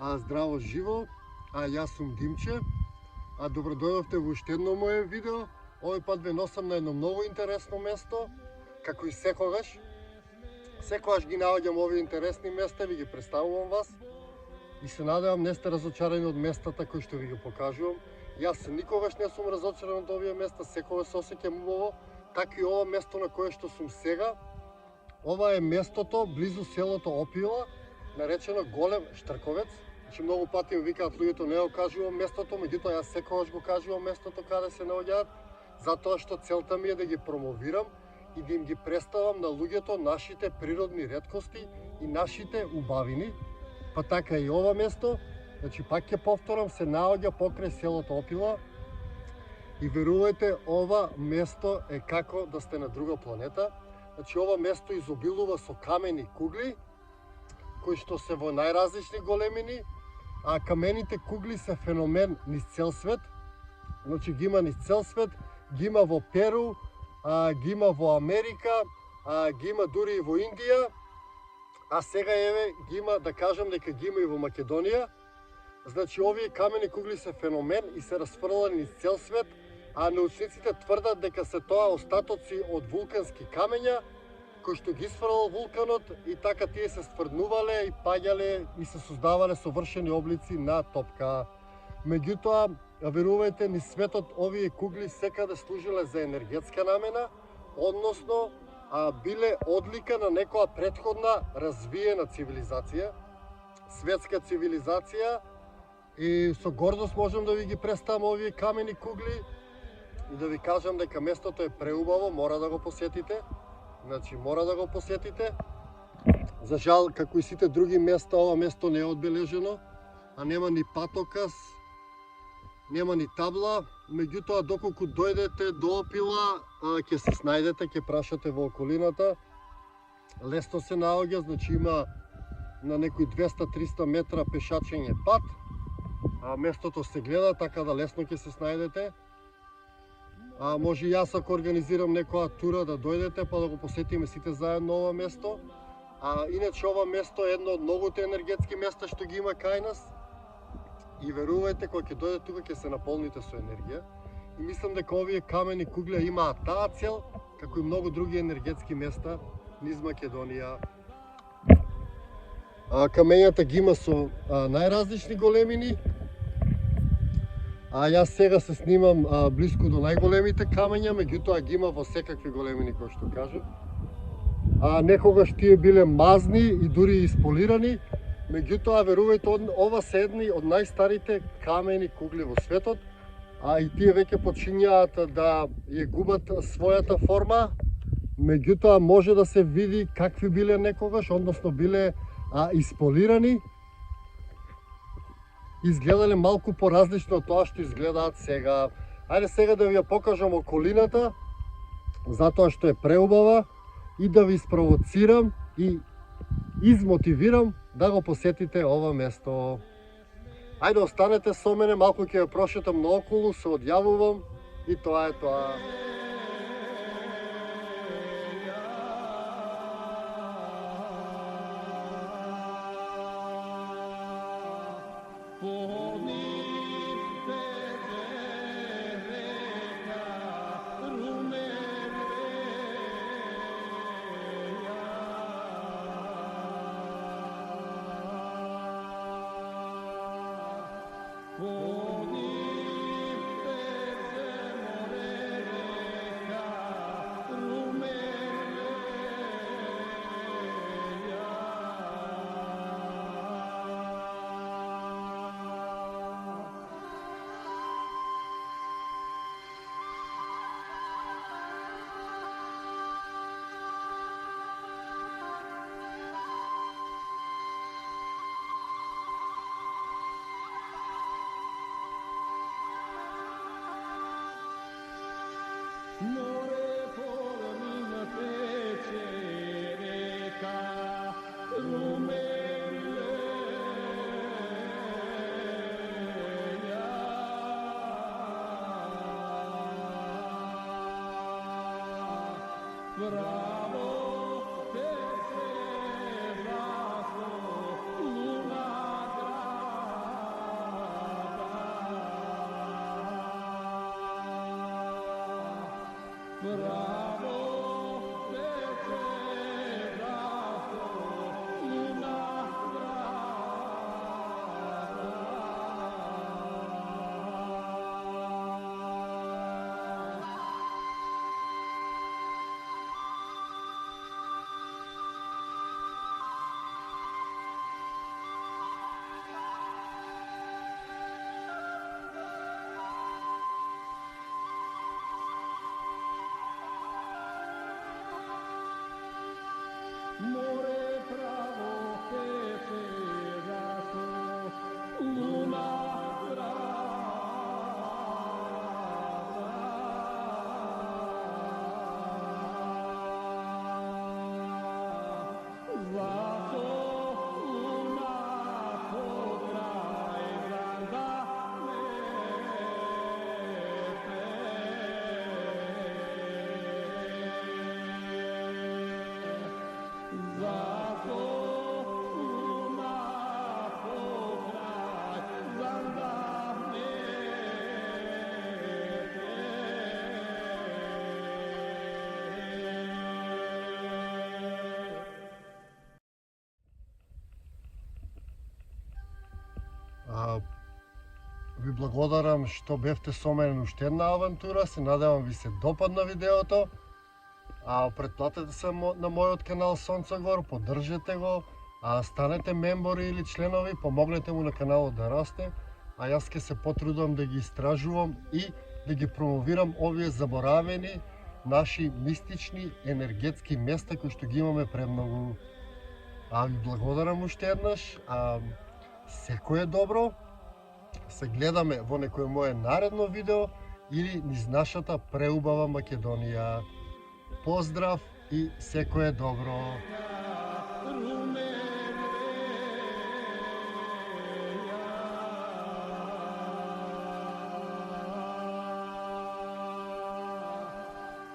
Здраво живо, јас сум Димче, добро дојдовте во уште едно моје видео. Овој пат ве носам на едно многу интересно место, како и секогаш. Секогаш ги наоѓам овие интересни места, ви ги представувам вас и се надевам не сте разочарани од местата кои што ви ги покажувам. Јас никогаш не сум разочаран од овие места, секогаш се осеќам убаво, така и ова место на кое што сум сега. Ова е местото близу селото Опила, наречено Голем Штрковец. Значи многу пати ми викаат луѓето не го кажувам местото, меѓутоа јас секогаш го кажувам местото каде се наоѓаат, затоа што целта ми е да ги промовирам и да им ги представам на луѓето нашите природни реткости и нашите убавини. Па така и ова место, значи пак ќе повторам, се наоѓа покрај селото Опила и верувајте, ова место е како да сте на друга планета. Значи ова место изобилува со камени кугли, кои што се во најразлични големини, а камените кугли се феномен низ цел свет. Значи ги има низ цел свет, ги има во Перу, ги има во Америка, ги има дури и во Индија, а сега еве ги има, да кажам дека ги има и во Македонија. Значи овие камени кугли се феномен и се расфрлани низ цел свет, а научниците тврдат дека се тоа остатоци од вулкански камења кои што ги сфрлал вулканот и така тие се стврднувале и паѓале и се создавале совршени облици на топка. Меѓутоа, верувајте, низ светот овие кугли секаде служиле за енергетска намена, односно биле одлика на некоја претходна развиена цивилизација, светска цивилизација, и со гордост можам да ви ги представам овие камени кугли и да ви кажам дека местото е преубаво, мора да го посетите. Значи, мора да го посетите. За жал, како и сите други места, ова место не е одбележено, а нема ни патоказ, нема ни табла. Меѓутоа, доколку дојдете до Опила, ќе се снајдете, ќе прашате во околината. Лесно се наоѓа, значи има на некои 200-300 метра пешачење пат. Местото се гледа, така да лесно ќе се снајдете. Може и јас ако организирам некоја тура да дојдете па да го посетиме сите заедно ова место. Иначе ова место е едно од многуте енергетски места што ги има кај нас. И верувајте, кога ќе дојдете тука ќе се наполните со енергија. И мислам дека овие камени кугли имаат таа цел, како и многу други енергетски места низ Македонија. Камењата ги има со најразлични големини. Јас сега се снимам блиску до најголемите камења, меѓутоа ги има во секакви големини, кои што кажам. Некогаш тие биле мазни и дури исполирани, меѓутоа верувајте, ова се едни од најстарите камени кугли во светот, и тие веќе почињаат да ја губат својата форма, меѓутоа може да се види какви биле некогаш, односно биле исполирани. Изгледале малку поразлично од тоа што изгледаат сега. Ајде сега да ви ја покажам околината, затоа што е преубава, и да ви спровоцирам и измотивирам да го посетите ова место. Ајде останете со мене, малку ќе ја прошетам наоколу, се одјавувам и тоа е тоа. More por min teče reka rumeja. Bravo te se brazo luna grada. Bravo, veče zasto, luna strada. More pravo veče zasto, luna strada. Zato luna pokraj grada lepe. Zato luna pokraj grada lepe. Ви благодарам што бевте со мене уште една авантура, се надевам ви се допадна видеото. Претплатете се на мојот канал Сонцогор, поддржете го, станете мембори или членови, помогнете му на каналот да расте, јас ќе се потрудам да ги истражувам и да ги промовирам овие заборавени наши мистични енергетски места кои што ги имаме премногу. Ви благодарам уште еднаш, секој е добро, се гледаме во некој моје наредно видео или низ нашата преубава Македонија. Поздрав и секој е добро.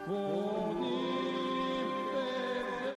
Rumelia.